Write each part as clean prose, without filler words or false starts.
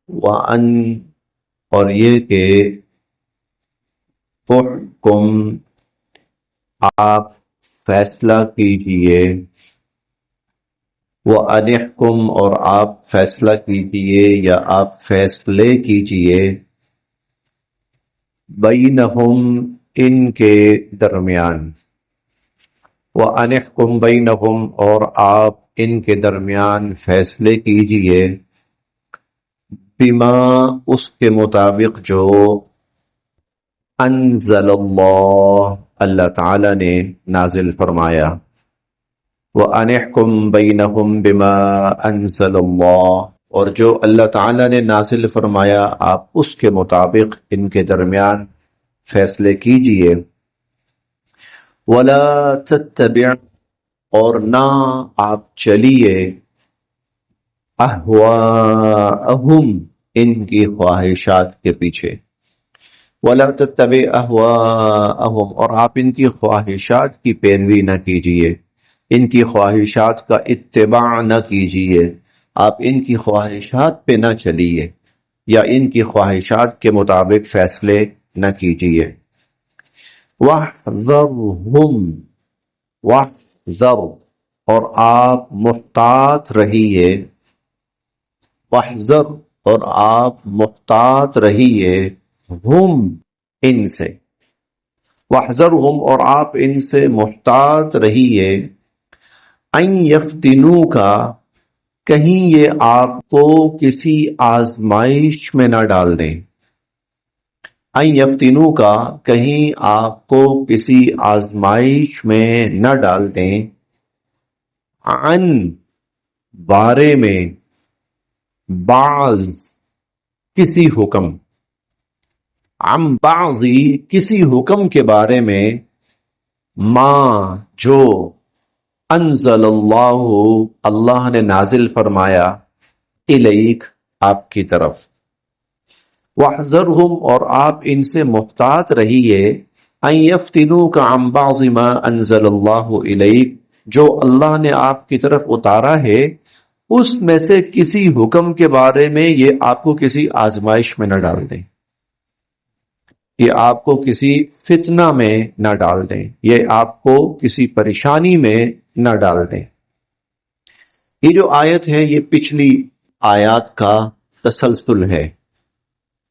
وَأَن اور یہ کہ تحکم آپ فیصلہ کیجئے، وَأَنِحْكُمْ اور آپ فیصلہ کیجئے یا آپ فیصلے کیجئے، بینہم ان کے درمیان، وَأَنِحْكُمْ بینہم اور آپ ان کے درمیان فیصلے کیجئے، بما اس کے مطابق جو انزل اللہ اللہ تعالی نے نازل فرمایا، وَأَنِحْكُمْ بَيْنَهُمْ بِمَا أَنزَلَ اللَّهُ اور جو اللہ تعالی نے نازل فرمایا آپ اس کے مطابق ان کے درمیان فیصلے کیجئے، وَلَا تَتَّبِعْ اور نہ آپ چلیے، اہواءہم ان کی خواہشات کے پیچھے، وَلَا تَتَّبِعْ اہواءہم اور آپ ان کی خواہشات کی پیروی نہ کیجئے، ان کی خواہشات کا اتباع نہ کیجئے، آپ ان کی خواہشات پہ نہ چلیے یا ان کی خواہشات کے مطابق فیصلے نہ کیجئے۔ وَاحْذَرْهُمْ وَاحْذَرْ اور آپ محتاط رہیے، وَاحْذَرْ اور آپ محتاط رہیے، ہم ان سے، وَاحْذَرْهُمْ اور آپ ان سے محتاط رہیے، ان یفتنوک کہیں یہ آپ کو کسی آزمائش میں نہ ڈال دیں، ان یفتنوک کہیں آپ کو کسی آزمائش میں نہ ڈال دیں، عن بارے میں، بعض کسی حکم، عن بعضی کسی حکم کے بارے میں، ما جو انزل اللہ اللہ نے نازل فرمایا، الیک آپ کی طرف، واحذرہم اور آپ ان سے محتاط رہیے، ان یفتنوک عن بعض ما انزل اللہ الیک جو اللہ نے آپ کی طرف اتارا ہے اس میں سے کسی حکم کے بارے میں یہ آپ کو کسی آزمائش میں نہ ڈال دیں، یہ آپ کو کسی فتنہ میں نہ ڈال دیں، یہ آپ کو کسی پریشانی میں نہ ڈال دیں۔ یہ جو آیت ہے یہ پچھلی آیات کا تسلسل ہے،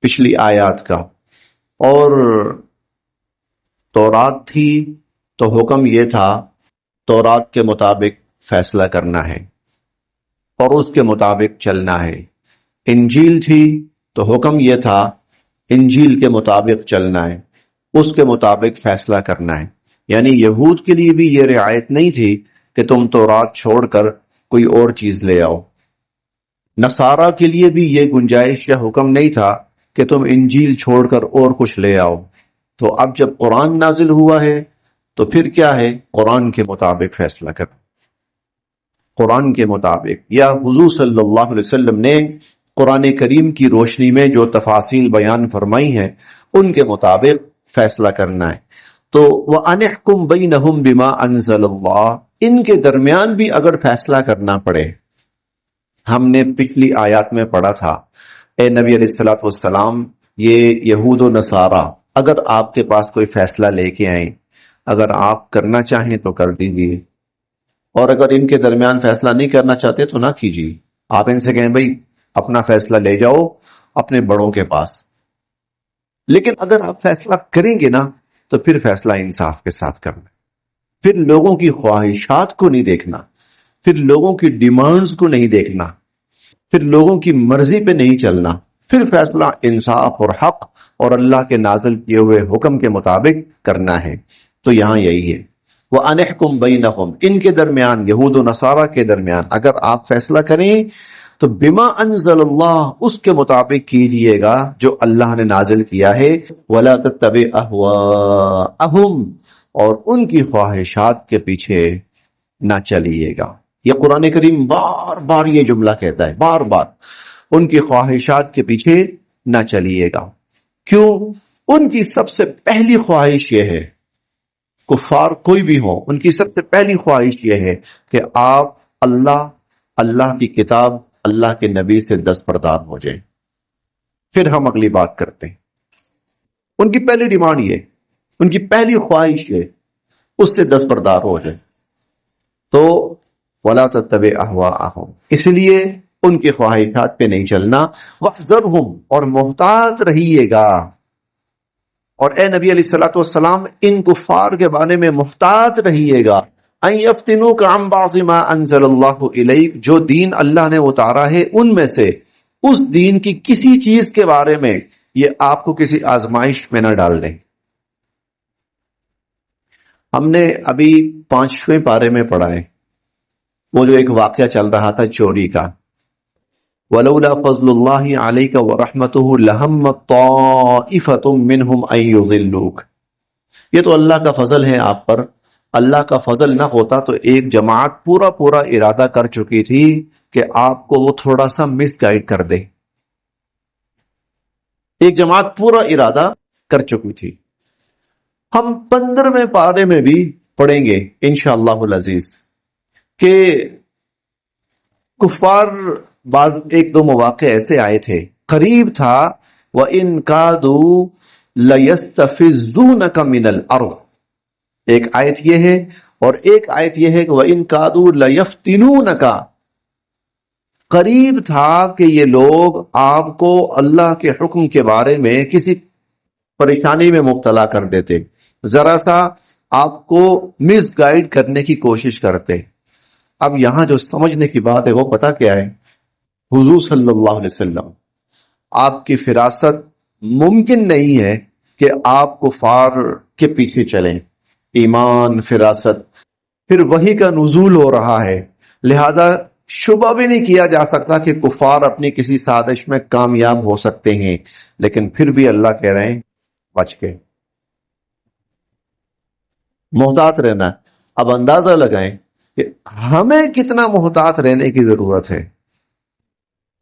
پچھلی آیات کا، اور تورات تھی تو حکم یہ تھا تورات کے مطابق فیصلہ کرنا ہے اور اس کے مطابق چلنا ہے، انجیل تھی تو حکم یہ تھا انجیل کے مطابق چلنا ہے، اس کے مطابق فیصلہ کرنا ہے، یعنی یہود کے لیے بھی یہ رعایت نہیں تھی کہ تم تورات چھوڑ کر کوئی اور چیز لے آؤ، نصارہ کے لیے بھی یہ گنجائش یا حکم نہیں تھا کہ تم انجیل چھوڑ کر اور کچھ لے آؤ۔ تو اب جب قرآن نازل ہوا ہے تو پھر کیا ہے، قرآن کے مطابق فیصلہ کرنا، قرآن کے مطابق، یا حضور صلی اللہ علیہ وسلم نے قرآن کریم کی روشنی میں جو تفاصیل بیان فرمائی ہیں ان کے مطابق فیصلہ کرنا ہے۔ تو وَأَنِحْكُمْ بَيْنَهُمْ بِمَا أَنزَلَ اللَّهُ ان کے درمیان بھی اگر فیصلہ کرنا پڑے، ہم نے پچھلی آیات میں پڑھا تھا، اے نبی علیہ الصلوۃ والسلام یہ یہود و نصارہ اگر آپ کے پاس کوئی فیصلہ لے کے آئیں، اگر آپ کرنا چاہیں تو کر دیجئے، اور اگر ان کے درمیان فیصلہ نہیں کرنا چاہتے تو نہ کیجیے، آپ ان سے کہیں بھئی اپنا فیصلہ لے جاؤ اپنے بڑوں کے پاس، لیکن اگر آپ فیصلہ کریں گے نا تو پھر فیصلہ انصاف کے ساتھ کرنا، پھر لوگوں کی خواہشات کو نہیں دیکھنا، پھر لوگوں کی ڈیمانڈز کو نہیں دیکھنا، پھر لوگوں کی مرضی پہ نہیں چلنا، پھر فیصلہ انصاف اور حق اور اللہ کے نازل کیے ہوئے حکم کے مطابق کرنا ہے۔ تو یہاں یہی ہے، وَأَنِحْكُمْ بَيْنَهُمْ ان کے درمیان، یہود و نصارہ کے درمیان اگر آپ فیصلہ کریں تو بما انزل اللہ اس کے مطابق کیجئے گا جو اللہ نے نازل کیا ہے، وَلَا تَتَّبِعْ أَهْوَاءَهُمْ اور ان کی خواہشات کے پیچھے نہ چلیے گا۔ یہ قرآن کریم بار بار یہ جملہ کہتا ہے، بار بار ان کی خواہشات کے پیچھے نہ چلیے گا۔ کیوں؟ ان کی سب سے پہلی خواہش یہ ہے، کفار کوئی بھی ہو، ان کی سب سے پہلی خواہش یہ ہے کہ آپ اللہ کی کتاب، اللہ کے نبی سے دستبردار ہو جائیں، پھر ہم اگلی بات کرتے ہیں. ان کی پہلی ڈیمانڈ یہ، ان کی پہلی خواہش یہ، اس سے دستبردار ہو جائے. تو وَلَا تَتَّبِعْ أَهْوَاءَهُمْ، اس لیے ان کی خواہشات پہ نہیں چلنا. وَاحْذَرْهُمْ، اور محتاط رہیے گا. اور اے نبی علیہ الصلوۃ والسلام ان کفار کے بارے میں محتاط رہیے گا. أَن يَفْتِنُوكَ عَن بَعْضِ مَا أَنزَلَ اللَّهُ إِلَيْكَ، جو دین اللہ نے اتارا ہے ان میں سے اس دین کی کسی چیز کے بارے میں یہ آپ کو کسی آزمائش میں نہ ڈال دیں. ہم نے ابھی 5ویں پارے میں پڑھا ہے وہ جو ایک واقعہ چل رہا تھا چوری کا. وَلَوْلَا فَضْلُ اللَّهِ عَلَيْكَ وَرَحْمَتُهُ لَهَمَّتْ طَائِفَةٌ مِّنْهُمْ أَن يُضِلُّوكَ. یہ تو اللہ کا فضل ہے آپ پر. اللہ کا فضل نہ ہوتا تو ایک جماعت پورا ارادہ کر چکی تھی کہ آپ کو وہ تھوڑا سا مس گائیڈ کر دے. ایک جماعت پورا ارادہ کر چکی تھی. ہم 15ویں پارے میں بھی پڑھیں گے انشاءاللہ العزیز کہ کفار بعض ایک دو مواقع ایسے آئے تھے، قریب تھا وَإِن كَادُوا لَيَسْتَفِزُّونَكَ مِنَ الْأَرْضِ. ایک آیت یہ ہے اور ایک آیت یہ ہے کہ وَإِن كَادُوا لَيَفْتِنُونَكَ، قریب تھا کہ یہ لوگ آپ کو اللہ کے حکم کے بارے میں کسی پریشانی میں مبتلا کر دیتے، ذرا سا آپ کو مس گائیڈ کرنے کی کوشش کرتے. اب یہاں جو سمجھنے کی بات ہے وہ پتہ کیا ہے؟ حضور صلی اللہ علیہ وسلم آپ کی فراست ممکن نہیں ہے کہ آپ کفار کے پیچھے چلیں. ایمان، فراست، پھر وحی کا نزول ہو رہا ہے، لہذا شبہ بھی نہیں کیا جا سکتا کہ کفار اپنی کسی سازش میں کامیاب ہو سکتے ہیں. لیکن پھر بھی اللہ کہہ رہے ہیں بچ کے محتاط رہنا. اب اندازہ لگائیں کہ ہمیں کتنا محتاط رہنے کی ضرورت ہے،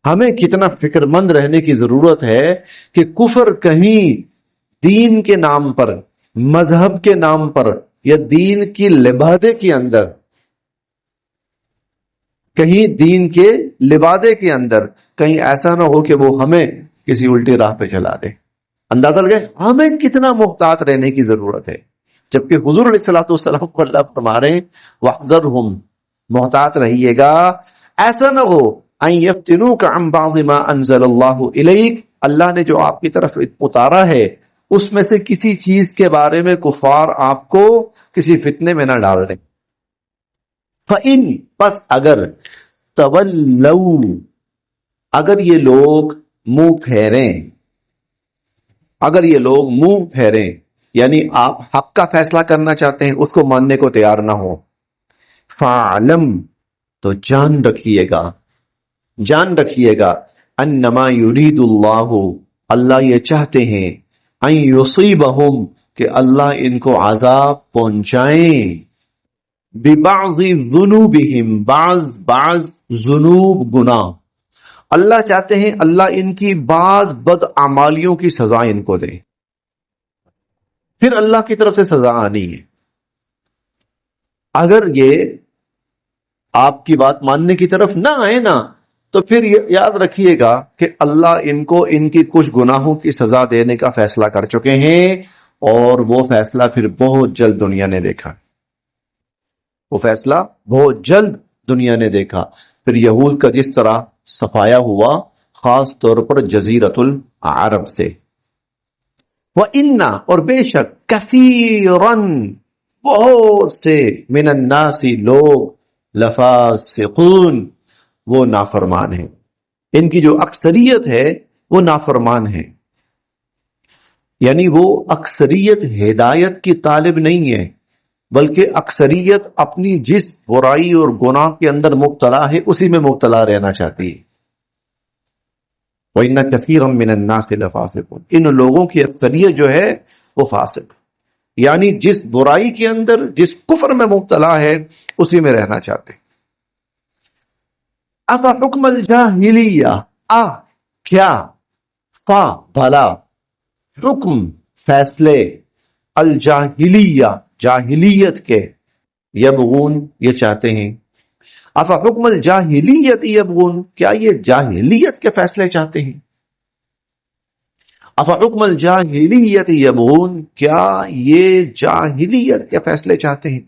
ہمیں کتنا فکر مند رہنے کی ضرورت ہے کہ کفر کہیں دین کے نام پر، مذہب کے نام پر یا دین کی لبادے کے اندر، کہیں دین کے لبادے کے اندر کہیں ایسا نہ ہو کہ وہ ہمیں کسی الٹی راہ پہ چلا دے. اندازہ لگائیں ہمیں کتنا محتاط رہنے کی ضرورت ہے. جبکہ حضور علیہ الصلوۃ والسلام کو اللہ فرما رہے ہیں وَاحْذَرْهُمْ، محتاط رہیے گا، ایسا نہ ہو أَن يَفْتِنُوكَ عَن بَعْضِ مَا أَنزَلَ اللَّهُ إِلَيْكَ، اللہ نے جو آپ کی طرف اتارا ہے اس میں سے کسی چیز کے بارے میں کفار آپ کو کسی فتنے میں نہ ڈال دیں. فَإِن، پس اگر، تَوَلَّوْا، اگر یہ لوگ منہ پھیریں، اگر یہ لوگ منہ پھیریں یعنی آپ حق کا فیصلہ کرنا چاہتے ہیں اس کو ماننے کو تیار نہ ہو، فَعْلَمْ، تو جان رکھیے گا انما یرید اللہ، اللہ یہ چاہتے ہیں ان یصیبہم، کہ اللہ ان کو عذاب پہنچائیں، ببعض ذنوبہم، بعض ذنوب، گناہ، اللہ چاہتے ہیں اللہ ان کی بعض بد اعمالیوں کی سزا ان کو دے. پھر اللہ کی طرف سے سزا آنی ہے. اگر یہ آپ کی بات ماننے کی طرف نہ آئے نا تو پھر یاد رکھیے گا کہ اللہ ان کو ان کی کچھ گناہوں کی سزا دینے کا فیصلہ کر چکے ہیں، اور وہ فیصلہ پھر بہت جلد دنیا نے دیکھا. وہ فیصلہ بہت جلد دنیا نے دیکھا. پھر یہود کا جس طرح صفایا ہوا خاص طور پر جزیرۃ العرب سے. وَإِنَّ، اور بے شک، کثیراً، بہت سے، من الناس، لوگ، لفاسقون، وہ نافرمان ہیں. ان کی جو اکثریت ہے وہ نافرمان ہے، یعنی وہ اکثریت ہدایت کی طالب نہیں ہے، بلکہ اکثریت اپنی جس برائی اور گناہ کے اندر مبتلا ہے اسی میں مبتلا رہنا چاہتی ہے. وَإِنَّ كَثِيرًا مِّنَ النَّاسِ لَفَاسِقُونَ، ان لوگوں کی اکثریت جو ہے وہ فاسق، یعنی جس برائی کے اندر، جس کفر میں مبتلا ہے اسی میں رہنا چاہتے. اَفَحُکْمَ الْجَاهِلِيَّةِ، کیا، فا، بھلا، حکم، فیصلے، الجاہلیہ، جاہلیت کے، یبغون، یہ چاہتے ہیں. افحکم الجاہلیت یبغون، کیا یہ جاہلیت کے فیصلے چاہتے ہیں؟ افحکم الجاہلیت یبغون، کیا یہ جاہلیت کے فیصلے چاہتے ہیں؟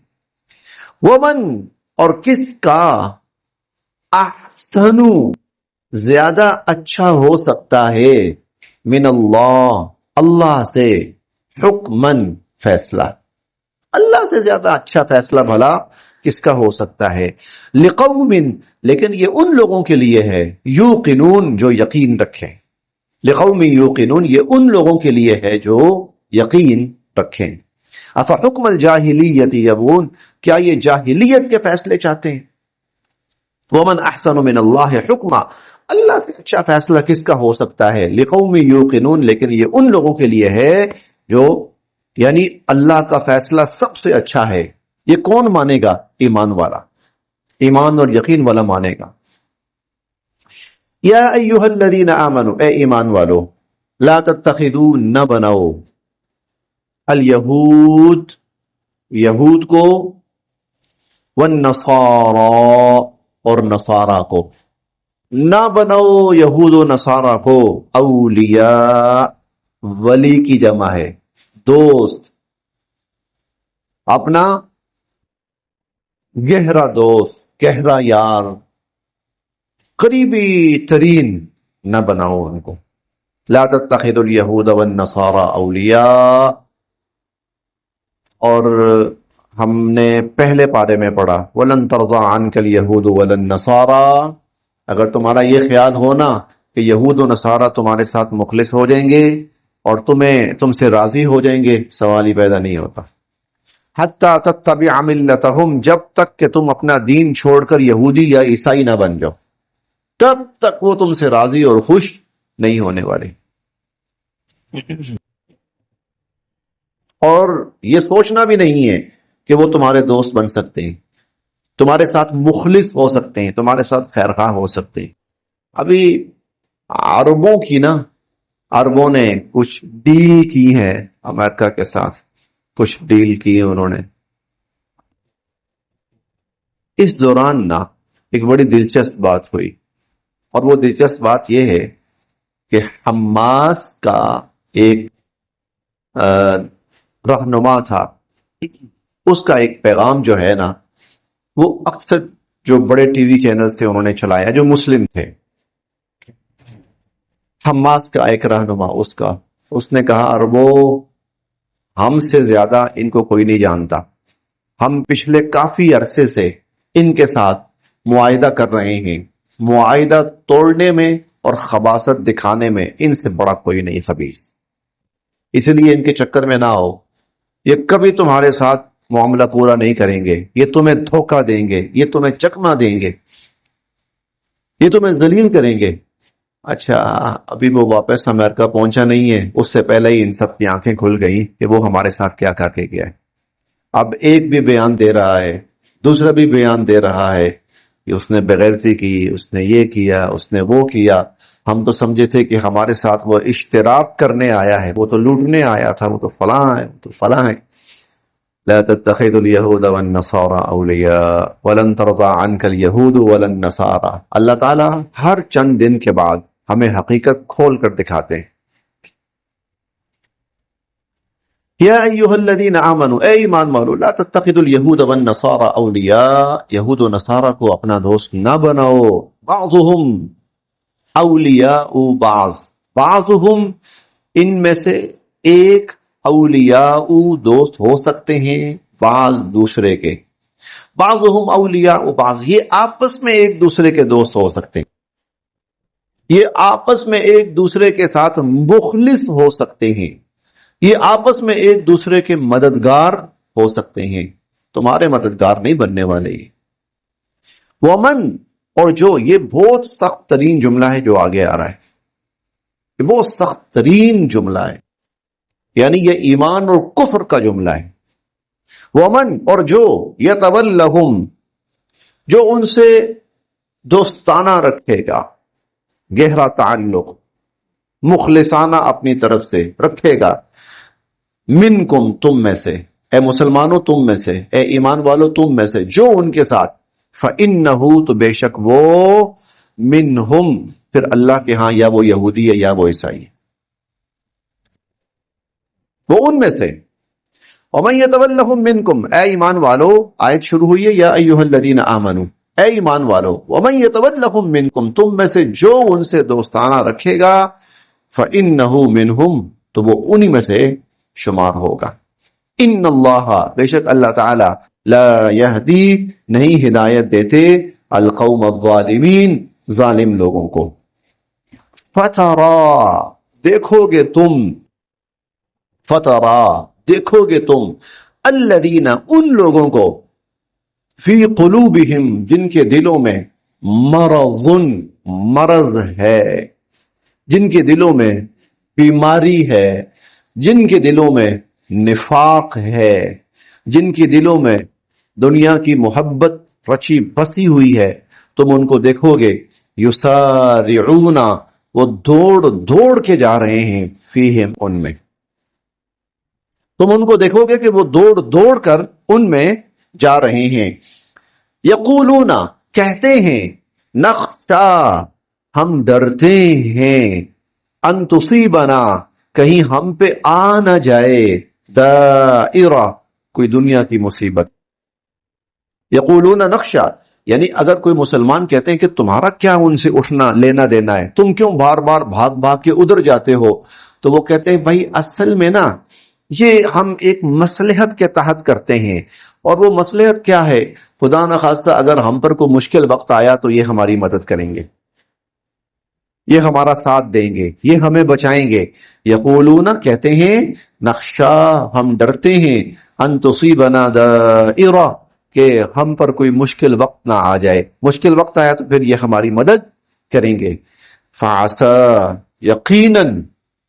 ومن، اور کس کا، احسن، زیادہ اچھا ہو سکتا ہے، من اللہ، اللہ سے، حکمن، فیصلہ، اللہ سے زیادہ اچھا فیصلہ بھلا کس کا ہو سکتا ہے؟ لقوم، لیکن یہ ان لوگوں کے لیے ہے، یوقنون، جو یقین رکھیں، لقوم یوقنون، یہ ان لوگوں کے لیے ہے جو یقین رکھیں۔ افحکم الجاہلیت یبغون، کیا یہ جاہلیت کے فیصلے چاہتے ہیں؟ ومن احسن من اللہ حکما، اللہ سے اچھا فیصلہ کس کا ہو سکتا ہے؟ لقوم یوقنون، لیکن یہ ان لوگوں کے لیے ہے جو، یعنی اللہ کا فیصلہ سب سے اچھا ہے۔ یہ کون مانے گا؟ ایمان والا، ایمان اور یقین والا مانے گا۔ یا ایھا الذین آمنوا، اے ایمان والو، لا تتخذوا، نہ بناؤ، الیہود، یہود کو، والنصارى، اور نصارہ کو، نہ بناؤ یہود و نصارہ کو، اولیاء، ولی کی جمع ہے، دوست، اپنا گہرا دوست، گہرا یار، قریبی ترین نہ بناؤ ان کو۔ لا تتخذوا الیہود والنصارى اولیاء، اور ہم نے پہلے پارے میں پڑھا وَلَن تَرْضَىٰ عَنْكَ الْيَهُودُ وَلَا النَّصَارَىٰ، اگر تمہارا یہ خیال ہونا کہ یہود و نصارہ تمہارے ساتھ مخلص ہو جائیں گے اور تم سے راضی ہو جائیں گے، سوال ہی پیدا نہیں ہوتا۔ حَتَّىٰ تَتَّبِعَ مِلَّتَهُمْ، جب تک کہ تم اپنا دین چھوڑ کر یہودی یا عیسائی نہ بن جاؤ، تب تک وہ تم سے راضی اور خوش نہیں ہونے والے۔ اور یہ سوچنا بھی نہیں ہے کہ وہ تمہارے دوست بن سکتے ہیں، تمہارے ساتھ مخلص ہو سکتے ہیں، تمہارے ساتھ خیرخواہ ہو سکتے ہیں۔ ابھی عربوں کی نا، عربوں نے کچھ ڈیل کی ہے امریکہ کے ساتھ، کچھ ڈیل کی ہے انہوں نے۔ اس دوران نا ایک بڑی دلچسپ بات ہوئی، اور وہ دلچسپ بات یہ ہے کہ حماس کا ایک رہنما تھا، اس کا ایک پیغام جو ہے نا، وہ اکثر جو بڑے ٹی وی چینلز تھے انہوں نے چلایا، جو مسلم تھے۔ حماس کا ایک رہنما، اس نے کہا عربو، ہم سے زیادہ ان کو کوئی نہیں جانتا، ہم پچھلے کافی عرصے سے ان کے ساتھ معاہدہ کر رہے ہیں، معاہدہ توڑنے میں اور خباثت دکھانے میں ان سے بڑا کوئی نہیں خبیث، اس لیے ان کے چکر میں نہ ہو، یہ کبھی تمہارے ساتھ معاملہ پورا نہیں کریں گے، یہ تمہیں دھوکہ دیں گے، یہ تمہیں چکما دیں گے، یہ تمہیں ذلیل کریں گے۔ اچھا، ابھی وہ واپس امریکہ پہنچا نہیں ہے، اس سے پہلے ہی ان سب کی آنکھیں کھل گئی کہ وہ ہمارے ساتھ کیا کر کے گیا ہے۔ اب ایک بھی بیان دے رہا ہے، دوسرا بھی بیان دے رہا ہے کہ اس نے بغیرتی کی، اس نے یہ کیا، اس نے وہ کیا۔ ہم تو سمجھے تھے کہ ہمارے ساتھ وہ اشتراک کرنے آیا ہے، وہ تو لوٹنے آیا تھا، وہ تو فلاں ہے، وہ تو فلاں ہے۔ لا تتخذوا اليهود والنصارى اولیاء ولن ترضى عنك اليهود ولا النصارى۔ اللہ تعالیٰ ہر چند دن کے بعد ہمیں حقیقت کھول کر دکھاتے ہیں۔ یا ایھا الذین آمنوا، اے ایمان والو، لا تتخذوا اليهود والنصارى اولیاء، یہود و نصارہ کو اپنا دوست نہ بناؤ، بعضهم اولیاء بعض، بعضهم ان میں سے ایک، اولیاء دوست ہو سکتے ہیں بعض دوسرے کے، بعضهم اولیاء بعض، یہ آپس میں ایک دوسرے کے دوست ہو سکتے ہیں، یہ آپس میں ایک دوسرے کے ساتھ مخلص ہو سکتے ہیں، یہ آپس میں ایک دوسرے کے مددگار ہو سکتے ہیں، تمہارے مددگار نہیں بننے والے۔ ومن، اور جو، یہ بہت سخت ترین جملہ ہے جو آگے آ رہا ہے، یہ بہت سخت ترین جملہ ہے، یعنی یہ ایمان اور کفر کا جملہ ہے۔ ومن، اور جو، یتولہم، جو ان سے دوستانہ رکھے گا، گہرا تعلق، مخلصانہ اپنی طرف سے رکھے گا، منکم، تم میں سے، اے مسلمانوں تم میں سے، اے ایمان والو تم میں سے، جو ان کے ساتھ، فَإِنَّهُ، تو بے شک وہ، منہم، پھر اللہ کے ہاں یا وہ یہودی ہے یا وہ عیسائی ہے، وہ ان میں سے. وَمَن يَتَوَلَّهُم مِّنكُمْ، اے ایمان والو، آیت شروع ہوئی ہے یا ایھا الذین آمنوا، اے ایمان والو، وَمَن يَتَوَلَّهُم مِّنكُمْ، تم میں سے جو ان سے دوستانہ رکھے گا، فَإِنَّهُ مِنْهُمْ، تو وہ انہی میں سے شمار ہوگا. ان اللہ، بے شک اللہ تعالی، لا یہدی، نہیں ہدایت دیتے، القوم الظالمین، ظالم لوگوں کو. فترا، دیکھو گے تم، فترا، دیکھو گے تم، الذین، ان لوگوں کو، فی قلوبہم، جن کے دلوں میں، مرض، مرض ہے، جن کے دلوں میں بیماری ہے، جن کے دلوں میں نفاق ہے، جن کے دلوں میں دنیا کی محبت رچی بسی ہوئی ہے، تم ان کو دیکھو گے، یسارعون، وہ دوڑ دوڑ کے جا رہے ہیں، فیہم، ان میں. تم ان کو دیکھو گے کہ وہ دوڑ دوڑ کر ان میں جا رہے ہیں. یقولون، کہتے ہیں، نخشا، ہم ڈرتے ہیں، ان تصیبنا، کہیں ہم پہ آ نہ جائے، دائرہ، کوئی دنیا کی مصیبت. یقولون نخشا، یعنی اگر کوئی مسلمان کہتے ہیں کہ تمہارا کیا ان سے اٹھنا لینا دینا ہے، تم کیوں بار بار بھاگ بھاگ کے ادھر جاتے ہو، تو وہ کہتے ہیں بھائی اصل میں نا یہ ہم ایک مصلحت کے تحت کرتے ہیں. اور وہ مصلحت کیا ہے؟ خدا نخواستہ اگر ہم پر کوئی مشکل وقت آیا تو یہ ہماری مدد کریں گے، یہ ہمارا ساتھ دیں گے، یہ ہمیں بچائیں گے. یقولون، کہتے ہیں، نخشا، ہم ڈرتے ہیں، ان تصیبنا دائرہ، کہ ہم پر کوئی مشکل وقت نہ آ جائے، مشکل وقت آیا تو پھر یہ ہماری مدد کریں گے. فعسى، یقیناً،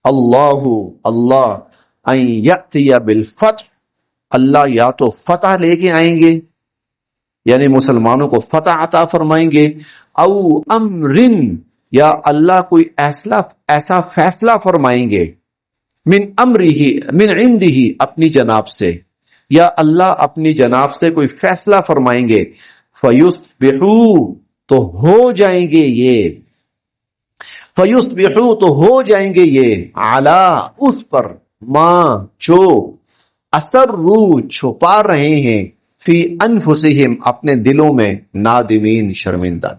اللہ، اللہ، ان یأتی بالفتح، اللہ یا تو فتح لے کے آئیں گے، یعنی مسلمانوں کو فتح عطا فرمائیں گے، او امرن، یا اللہ کوئی ایسا فیصلہ فرمائیں گے، من امرہ، من عندہ، اپنی جناب سے، یا اللہ اپنی جناب سے کوئی فیصلہ فرمائیں گے. فیصبحوا، تو ہو جائیں گے یہ، فیصبحوا، تو ہو جائیں گے یہ، علی، اس پر، ما، جو، اسروا، چھپا رہے ہیں، فی انفسہم، اپنے دلوں میں، نادمین، شرمندہ.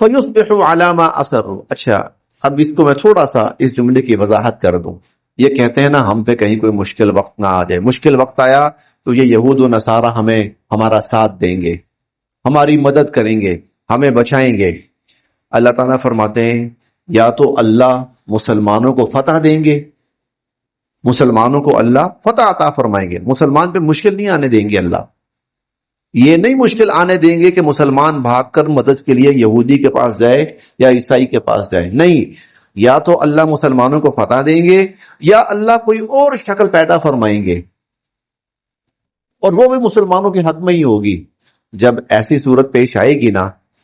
فیصبحوا علی ما اسروا. اچھا، اب اس کو میں تھوڑا سا اس جملے کی وضاحت کر دوں. یہ کہتے ہیں نا ہم پہ کہیں کوئی مشکل وقت نہ آ جائے، مشکل وقت آیا تو یہ یہود و نصارہ ہمیں ہمارا ساتھ دیں گے، ہماری مدد کریں گے، ہمیں بچائیں گے. اللہ تعالیٰ فرماتے ہیں یا تو اللہ مسلمانوں کو فتح دیں گے، مسلمانوں کو اللہ فتح عطا فرمائیں گے، مسلمان پہ مشکل نہیں آنے دیں گے. اللہ یہ نہیں مشکل آنے دیں گے کہ مسلمان بھاگ کر مدد کے لیے یہودی کے پاس جائے یا عیسائی کے پاس جائے، نہیں، یا تو اللہ مسلمانوں کو فتح دیں گے یا اللہ کوئی اور شکل پیدا فرمائیں گے، اور وہ بھی مسلمانوں کے حق میں ہی ہوگی. جب ایسی صورت پیش آئے گی نا،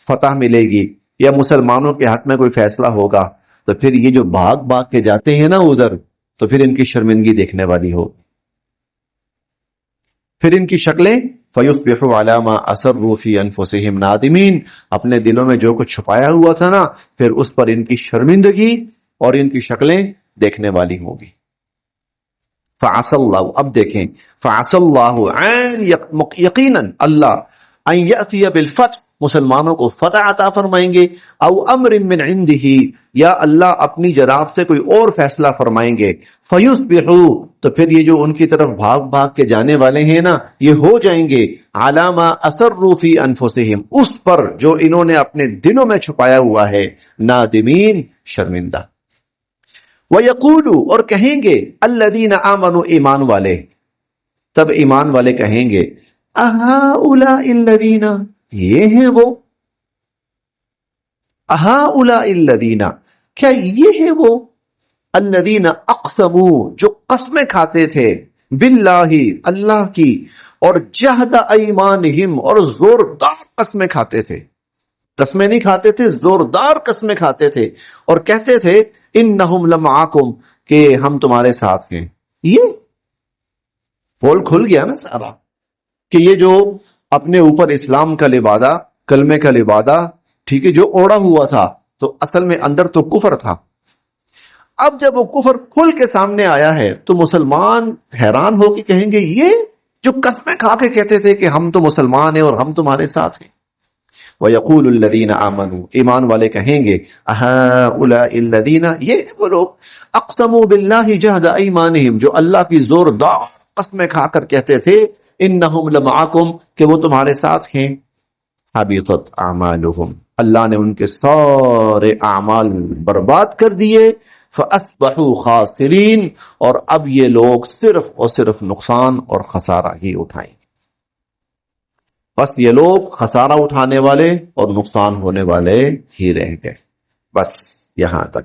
فتح ملے گی یا مسلمانوں کے حق میں کوئی فیصلہ ہوگا، تو پھر یہ جو بھاگ بھاگ کے جاتے ہیں نا ادھر، تو پھر ان کی شرمندگی دیکھنے والی ہو، پھر ان کی شکلیں، فَيُصْبِحُوا عَلَى مَا أَسَرُّوا فِي أَنفُسِهِمْ نَادِمِينَ، اپنے دلوں میں جو کچھ چھپایا ہوا تھا نا، پھر اس پر ان کی شرمندگی اور ان کی شکلیں دیکھنے والی ہوگی. فَعَسَى اللَّهُ، اب دیکھیں، فَعَسَى اللَّهُ، یقیناً اللہ، أَن يَأْتِيَ بِالْفَتْحِ، مسلمانوں کو فتح عطا فرمائیں گے، او امر من عنده، یا اللہ اپنی جناب سے کوئی اور فیصلہ فرمائیں گے. فیصبحوا، تو پھر یہ جو ان کی طرف بھاگ بھاگ کے جانے والے ہیں نا، یہ ہو جائیں گے، علی ما اسروا فی انفسہم، اس پر جو انہوں نے اپنے دلوں میں چھپایا ہوا ہے، نادمین، شرمندہ. وَيَقُولُوا، اور کہیں گے، الذین آمنوا، ایمان والے، تب ایمان والے کہیں گے، اہؤلاء الذین، یہ ہیں وہ، اہؤلاء الذین، کیا یہ ہیں وہ، الذین اقسموا، جو قسمیں کھاتے تھے، باللہ، اللہ کی، اور جہد ایمانہم، اور زوردار قسمیں کھاتے تھے، قسمیں نہیں کھاتے تھے، زوردار قسمیں کھاتے تھے، اور کہتے تھے انہم لمعکم، کہ ہم تمہارے ساتھ ہیں. یہ پول کھل گیا نا سارا، کہ یہ جو اپنے اوپر اسلام کا لبادہ، کلمے کا لبادہ، ٹھیک ہے، جو اوڑا ہوا تھا، تو اصل میں اندر تو کفر تھا. اب جب وہ کفر کھل کے سامنے آیا ہے تو مسلمان حیران ہو کے کہیں گے یہ جو قسمیں کھا کے کہتے تھے کہ ہم تو مسلمان ہیں اور ہم تمہارے ساتھ ہیں. وَيَقُولُ الَّذِينَ آمَنُوا ایمان والے کہیں گے أَهَٰؤُلَاءِ الَّذِينَ یہ وہ لوگ اقسموا باللہ جہد ایمانہم جو اللہ کی زوردار قسمیں کھا کر کہتے تھے انہم لمعکم کہ وہ تمہارے ساتھ ہیں. حبطت اعمالہم اللہ نے ان کے سارے اعمال برباد کر دیے. فاصبحوا خاسرین اور اب یہ لوگ صرف اور صرف نقصان اور خسارہ ہی اٹھائیں. بس یہ لوگ خسارہ اٹھانے والے اور نقصان ہونے والے ہی رہ گئے. بس یہاں تک.